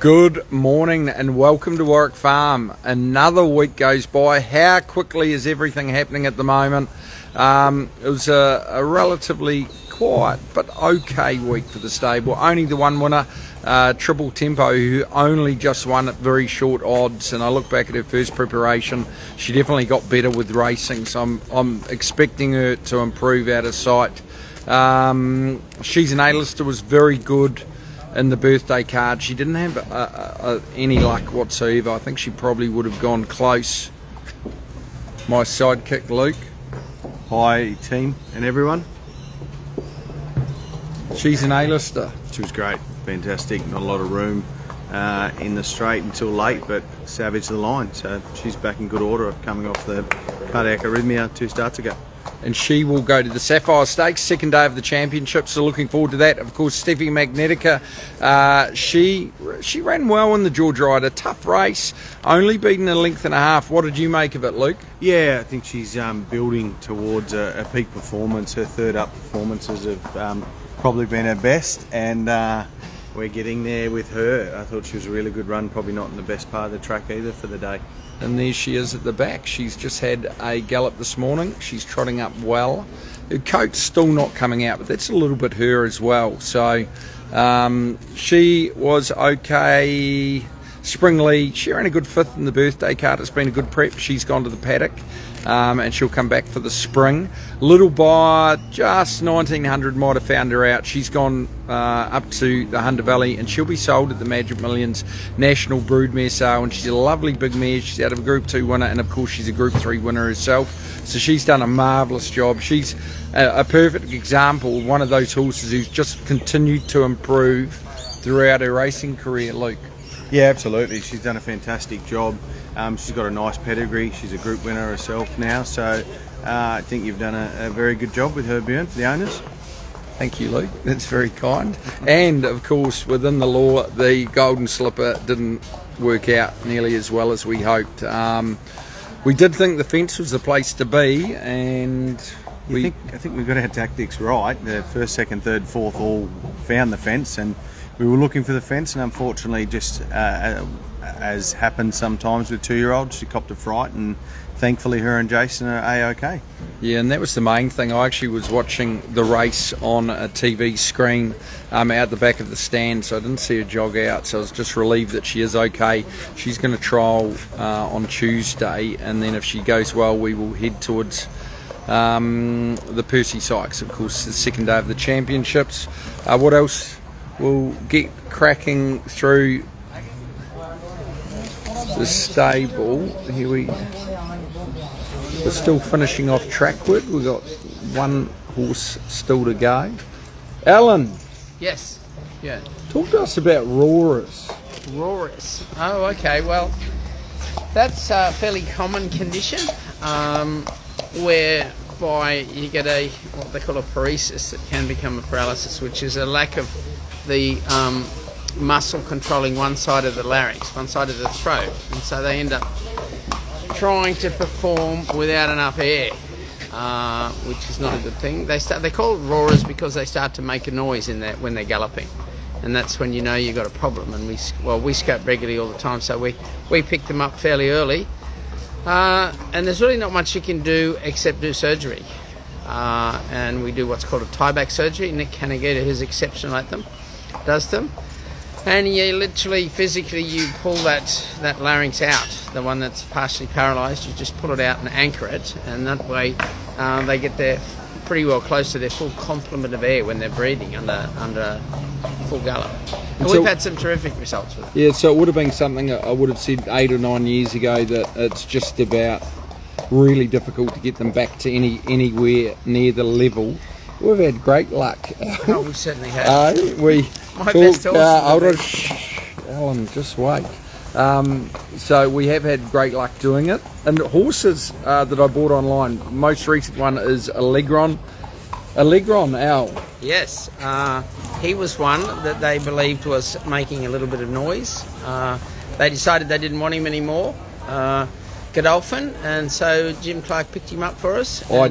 Good morning and welcome to Warwick Farm. Another week goes by. How quickly is everything happening at the moment? It was a relatively quiet but okay week for the stable. Only the one winner, Triple Tempo, who only just won at very short odds, and I look back at her first preparation, she definitely got better with racing, so I'm expecting her to improve out of sight. She's an A-lister, was very good in the birthday card. She didn't have any luck whatsoever. I think she probably would have gone close. My sidekick Luke. Hi team and everyone. She's an A-lister. She was great, fantastic, not a lot of room in the straight until late, but savaged the line, so she's back in good order, coming off the cardiac arrhythmia 2 starts ago. And she will go to the Sapphire Stakes, second day of the championship, so looking forward to that. Of course, Steffi Magnetica, she ran well in the George Rider, tough race, only beaten a length and a half. What did you make of it, Luke? Yeah, I think she's building towards a peak performance. Her third up performances have probably been her best, and we're getting there with her. I thought she was a really good run, probably not in the best part of the track either for the day. And there she is at the back. She's just had a gallop this morning. She's trotting up well. Her coat's still not coming out, but that's a little bit her as well. So she was okay. Spring Lee, she ran a good 5th in the birthday card. It's been a good prep. She's gone to the paddock, and she'll come back for the spring. Little Buy, just 1900 might have found her out. She's gone up to the Hunter Valley, and she'll be sold at the Magic Millions National Broodmare Sale. And she's a lovely big mare. She's out of a Group 2 winner, and of course she's a Group 3 winner herself. So she's done a marvellous job. She's a perfect example of one of those horses who's just continued to improve throughout her racing career, Luke. Yeah, absolutely. She's done a fantastic job. She's got a nice pedigree. She's a group winner herself now. So I think you've done a very good job with her, Bjorn, for the owners. Thank you, Luke. That's very kind. And, of course, within the law, the Golden Slipper didn't work out nearly as well as we hoped. We did think the fence was the place to be, and I think we got our tactics right. The first, second, third, fourth all found the fence, and we were looking for the fence, and unfortunately, just as happens sometimes with 2-year-olds, she copped a fright, and thankfully her and Jason are A-OK. Yeah, and that was the main thing. I actually was watching the race on a TV screen out the back of the stand, so I didn't see her jog out, so I was just relieved that she is okay. She's going to trial on Tuesday, and then if she goes well, we will head towards the Percy Sykes, of course, the second day of the championships. What else? We'll get cracking through the stable. Here we're still finishing off Trackwood. We've got one horse still to go. Alan. Yes. Yeah. Talk to us about Roarers. Roarers. Oh, okay. Well, that's a fairly common condition whereby you get what they call a paresis that can become a paralysis, which is a lack of the muscle controlling one side of the larynx, one side of the throat, and so they end up trying to perform without enough air, which is not a good thing. They call it roarers because they start to make a noise when they're galloping, and that's when you know you've got a problem. And we scope regularly all the time, so we pick them up fairly early, and there's really not much you can do except do surgery, and we do what's called a tieback surgery. Nick Canagita, who's exceptional at them, does them, and you literally physically you pull that larynx out, the one that's partially paralysed. You just pull it out and anchor it, and that way they get there pretty well close to their full complement of air when they're breathing under full gallop. And we've had some terrific results with it. Yeah, so it would have been something I would have said 8 or 9 years ago, that it's just about really difficult to get them back to anywhere near the level. We've had great luck. Oh, we certainly have. My best horse. Alan, just wait. So we have had great luck doing it. And horses that I bought online, most recent one is Allegron Al. Yes, he was one that they believed was making a little bit of noise. They decided they didn't want him anymore. Godolphin, and so Jim Clark picked him up for us. I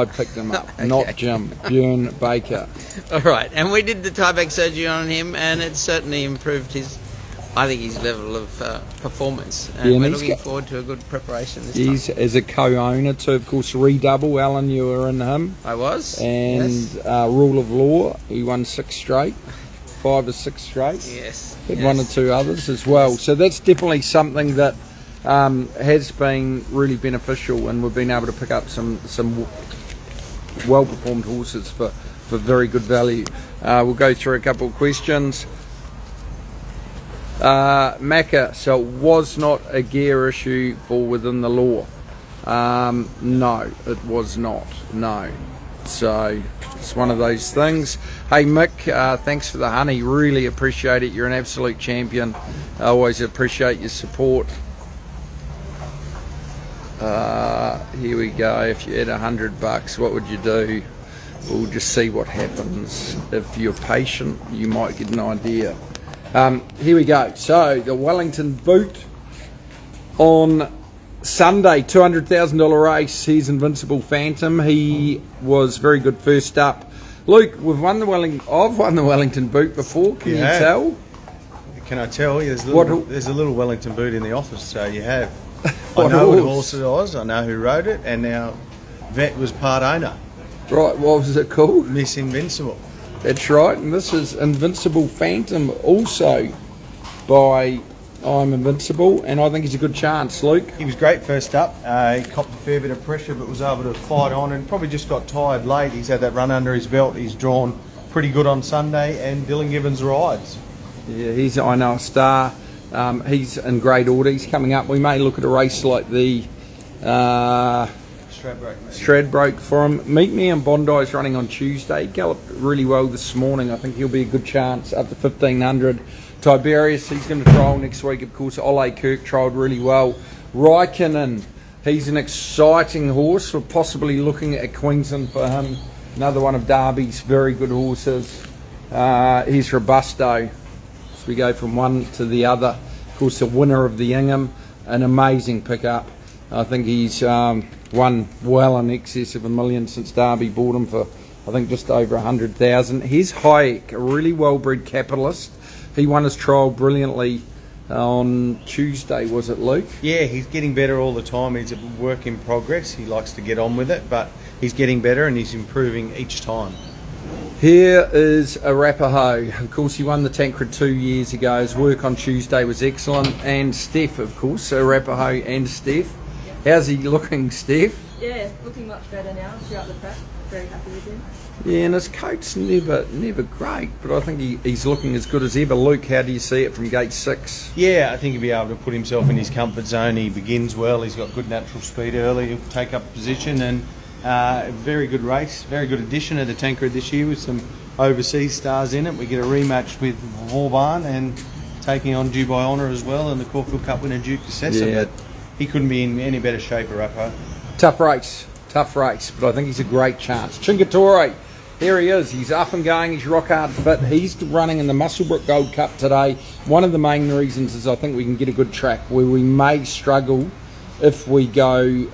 picked him up, okay. Not Jim, Bjorn Baker. All right, and we did the tieback surgery on him, and it certainly improved his I think his level of performance, and Yeah, and we're he's looking got- forward to a good preparation this He's time. as a co-owner to, of course, Redouble. Alan, you were in him. I was, And yes, Rule of Law, he won 6 straight, 5 or 6 straight. yes, Had yes. 1 or 2 others as well. So that's definitely something that has been really beneficial, and we've been able to pick up some well-performed horses for very good value. We'll go through a couple of questions. Macca, so it was not a gear issue for within the law. No, it was not. No. So it's one of those things. Hey Mick, thanks for the honey. Really appreciate it. You're an absolute champion. I always appreciate your support. Here we go. If you had $100, what would you do? We'll just see what happens. If you're patient, you might get an idea. Here we go. So the Wellington Boot on Sunday, $200,000 race. He's Invincible Phantom. He was very good first up. Luke, I've won the Wellington Boot before. Can you tell? Can I tell you? There's a little Wellington Boot in the office, so you have. I What know what horse? horse it was. I know who rode it, and our vet was part owner. Right, what was it called? Miss Invincible. That's right, and this is Invincible Phantom, also by I'm Invincible, and I think he's a good chance, Luke. He was great first up. He copped a fair bit of pressure, but was able to fight on, and probably just got tired late. He's had that run under his belt. He's drawn pretty good on Sunday, and Dylan Gibbons rides. Yeah, he's I know a star. He's in great order. He's coming up. We may look at a race like the Stradbroke for him. Meet Me in Bondi's running on Tuesday. He galloped really well this morning. I think he'll be a good chance up to 1500. Tiberius, he's going to trial next week. Of course, Ole Kirk trialled really well. Raikkonen, he's an exciting horse. We're possibly looking at Queensland for him. Another one of Derby's very good horses. He's Robusto. So we go from one to the other. Of course, the winner of the Ingham, an amazing pickup. I think he's won well in excess of $1 million since Derby bought him for, I think, just over 100,000. Here's Hayek, a really well-bred capitalist. He won his trial brilliantly on Tuesday, was it, Luke? Yeah, he's getting better all the time. He's a work in progress. He likes to get on with it, but he's getting better and he's improving each time. Here is Arapaho. Of course, he won the Tancred 2 years ago. His work on Tuesday was excellent. And Steph, of course, Arapaho and Steph. How's he looking, Steph? Yeah, looking much better now throughout the prep. Very happy with him. Yeah, and his coat's never great, but I think he's looking as good as ever. Luke, how do you see it from gate 6? Yeah, I think he'll be able to put himself in his comfort zone. He begins well. He's got good natural speed early. He'll take up position, and a very good race. Very good addition to the Tancred this year with some overseas stars in it. We get a rematch with Vauban and taking on Dubai Honour as well, and the Caulfield Cup winner Duke de Sessa. Yeah. But he couldn't be in any better shape, Arapaho. Tough race, but I think he's a great chance. Chingatore, here he is. He's up and going. He's rock hard fit. He's running in the Musselbrook Gold Cup today. One of the main reasons is I think we can get a good track where we may struggle if we go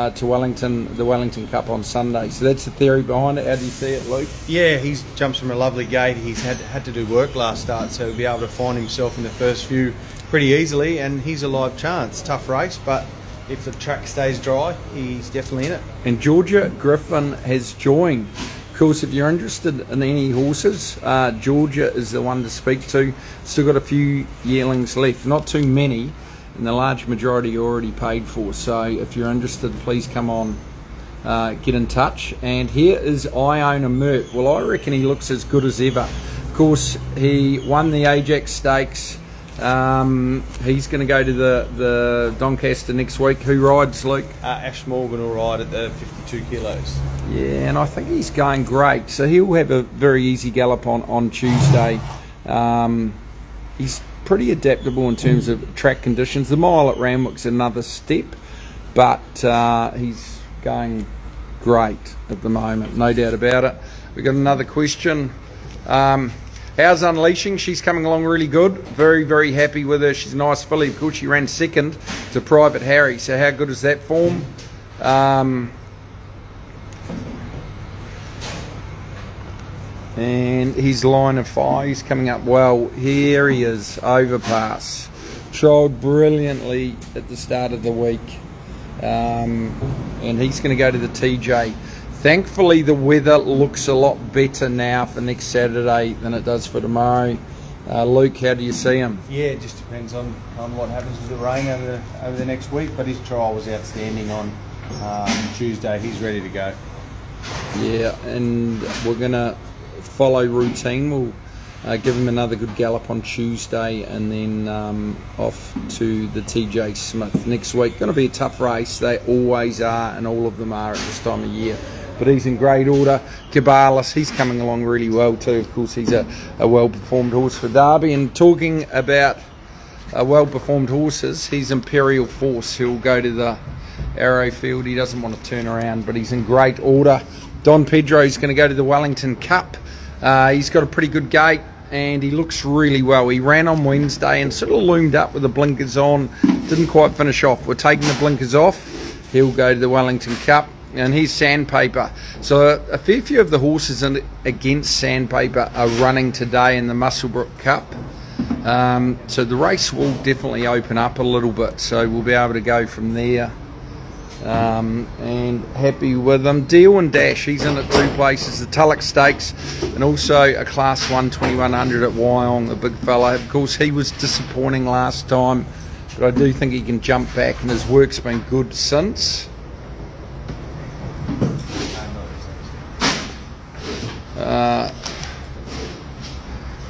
to Wellington, the Wellington Cup on Sunday. So that's the theory behind it. How do you see it, Luke? Yeah, he's jumps from a lovely gate. He's had to do work last start, so he'll be able to find himself in the first few pretty easily, and he's a live chance. Tough race, but if the track stays dry, he's definitely in it. And Georgia Griffin has joined. Of course, if you're interested in any horses, Georgia is the one to speak to. Still got a few yearlings left, not too many, and the large majority are already paid for. So if you're interested, please come on, get in touch. And here is I Own a Merc. Well, I reckon he looks as good as ever. Of course, he won the Ajax Stakes. He's going to go to the Doncaster next week. Who rides, Luke? Ash Morgan will ride at the 52 kilos. Yeah, and I think he's going great. So he'll have a very easy gallop on Tuesday. He's pretty adaptable in terms of track conditions. The mile at Randwick's another step, but he's going great at the moment, no doubt about it. We've got another question. How's Unleashing? She's coming along really good. Very, very happy with her. She's a nice filly. Of course, she ran second to Private Harry. So how good is that form? And his line of fire, he's coming up well. Here he is, Overpass. Trialled brilliantly at the start of the week. And he's going to go to the TJ. Thankfully, the weather looks a lot better now for next Saturday than it does for tomorrow. Luke, how do you see him? Yeah, it just depends on what happens with the rain over the next week. But his trial was outstanding on Tuesday. He's ready to go. Yeah, and we're going to follow routine. We'll give him another good gallop on Tuesday and then off to the TJ Smith next week. Going to be a tough race. They always are, and all of them are at this time of year. But he's in great order. Cabalas, he's coming along really well too. Of course, he's a well-performed horse for Derby. And talking about well-performed horses, he's Imperial Force. He'll go to the Arrowfield. He doesn't want to turn around, but he's in great order. Don Pedro's going to go to the Wellington Cup. He's got a pretty good gait and he looks really well. He ran on Wednesday and sort of loomed up with the blinkers on. Didn't quite finish off. We're taking the blinkers off. He'll go to the Wellington Cup. And here's Sandpaper. So a fair few of the horses against Sandpaper are running today in the Muswellbrook Cup. So the race will definitely open up a little bit. So we'll be able to go from there. And happy with him. Deal and Dash, he's in at 2 places, the Tulloch Stakes and also a Class 1 2100 at Wyong, a big fella. Of course, he was disappointing last time, but I do think he can jump back and his work's been good since.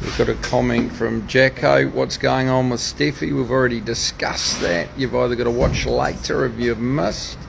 We've got a comment from Jacko. What's going on with Steffi? We've already discussed that. You've either got to watch later if you've missed.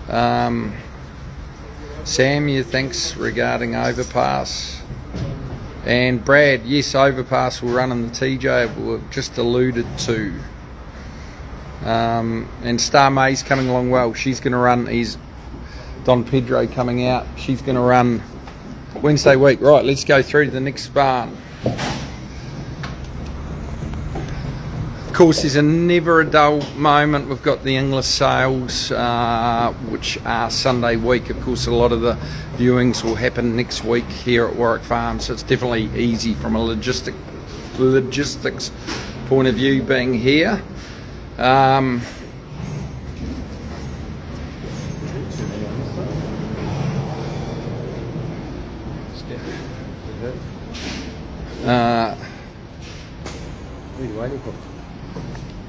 Sam, you thinks regarding Overpass. And Brad, yes, Overpass will run in the TJ. We've just alluded to. And Star May's coming along well. She's going to run. He's Don Pedro coming out. She's going to run Wednesday week. Right, let's go through to the next barn. Of course, there's never a dull moment. We've got the English sales, which are Sunday week. Of course, a lot of the viewings will happen next week here at Warwick Farm, so it's definitely easy from a logistics point of view being here.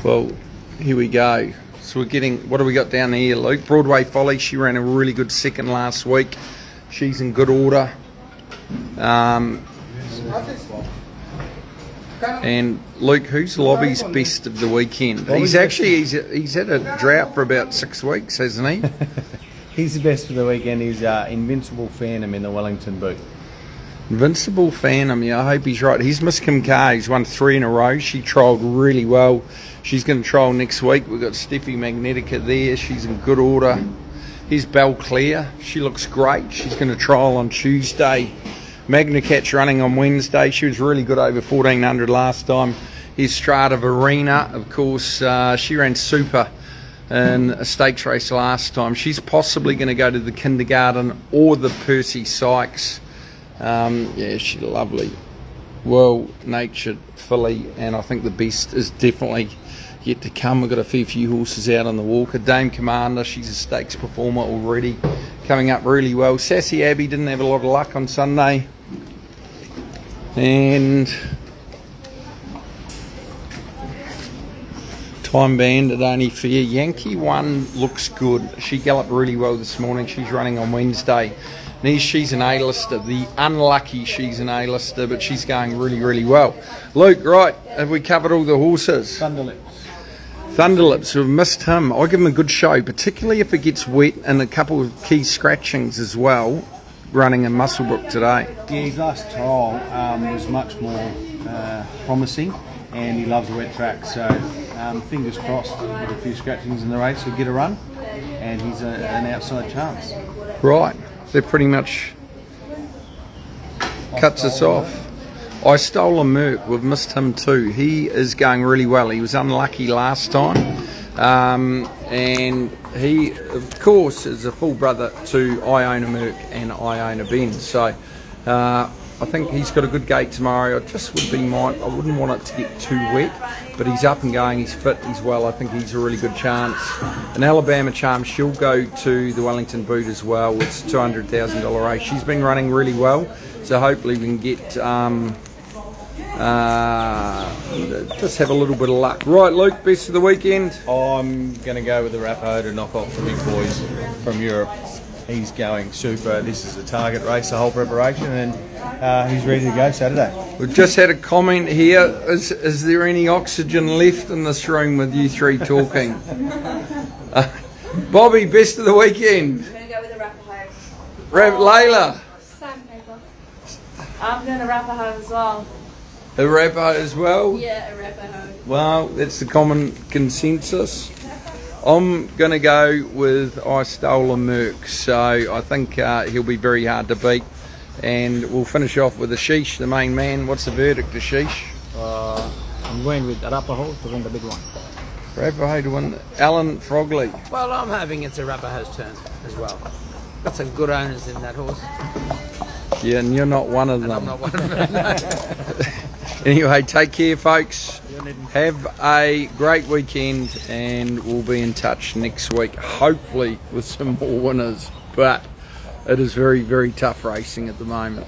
Well, here we go. So we're getting, what do we got down here, Luke? Broadway Folly, she ran a really good second last week. She's in good order. And Luke, who's Lobby's best of the weekend? He's had a drought for about 6 weeks, hasn't he? He's the best for the weekend. He's Invincible Phantom in the Wellington boot. Invincible Phantom, yeah, I hope he's right. He's Miss Kim Carr. He's won 3 in a row. She trialled really well. She's going to trial next week. We've got Steffi Magnetica there. She's in good order. Here's Belle Claire. She looks great. She's going to trial on Tuesday. Magnacat's running on Wednesday. She was really good over 1400 last time. Here's Strata Verena. Of course, she ran super in a stakes race last time. She's possibly going to go to the Kindergarten or the Percy Sykes. Yeah, she's lovely, well-natured filly, and I think the best is definitely yet to come. We've got a fair few horses out on the walker. Dame Commander, she's a stakes performer already, coming up really well. Sassy Abbey didn't have a lot of luck on Sunday, and Time Bandit only fair. Yankee One looks good. She galloped really well this morning. She's running on Wednesday. She's an A-lister. The unlucky she's an A-lister, but she's going really, really well. Luke, right, have we covered all the horses? Thunderlips, we've missed him. I'll give him a good show, particularly if it gets wet, and a couple of key scratchings as well, running in Muswellbrook today. Yeah, his last trial was much more promising, and he loves a wet track, so fingers crossed with a few scratchings in the race, he'll get a run, and he's an outside chance. Right. That pretty much cuts us off. I Stole a Merc, we've missed him too. He is going really well. He was unlucky last time. And he, of course, is a full brother to I Own a Merc and I Own a Ben. So I I think he's got a good gate tomorrow. I just would be I wouldn't want it to get too wet, but he's up and going, he's fit, he's well. I think he's a really good chance. An Alabama Charm, she'll go to the Wellington Boot as well. It's a $200,000 race. She's been running really well, so hopefully we can get just have a little bit of luck. Right, Luke, best of the weekend? I'm going to go with the Rappo to knock off the big boys from Europe. He's going super. This is a target race, the whole preparation, and he's ready to go Saturday. We've just had a comment here. Is there any oxygen left in this room with you three talking? Bobby, best of the weekend? I'm going to go with the Rappahoe. Layla? Sandpaper. I'm going to Rappahoe as well. A Rappo as well? Yeah, a Rappahoe. Well, that's the common consensus. I'm going to go with I Stole a Merc, so I think he'll be very hard to beat. And we'll finish off with Ashish, the main man. What's the verdict, Ashish? I'm going with Arapaho to win the big one. Rappahoe to win. Alan Frogley. Well, I'm hoping it's a Rappahoe's turn as well. Got some good owners in that horse. Yeah, and you're not one of them. I'm not one of them. No. Anyway, take care, folks. Have a great weekend, and we'll be in touch next week, hopefully with some more winners. But it is very, very tough racing at the moment.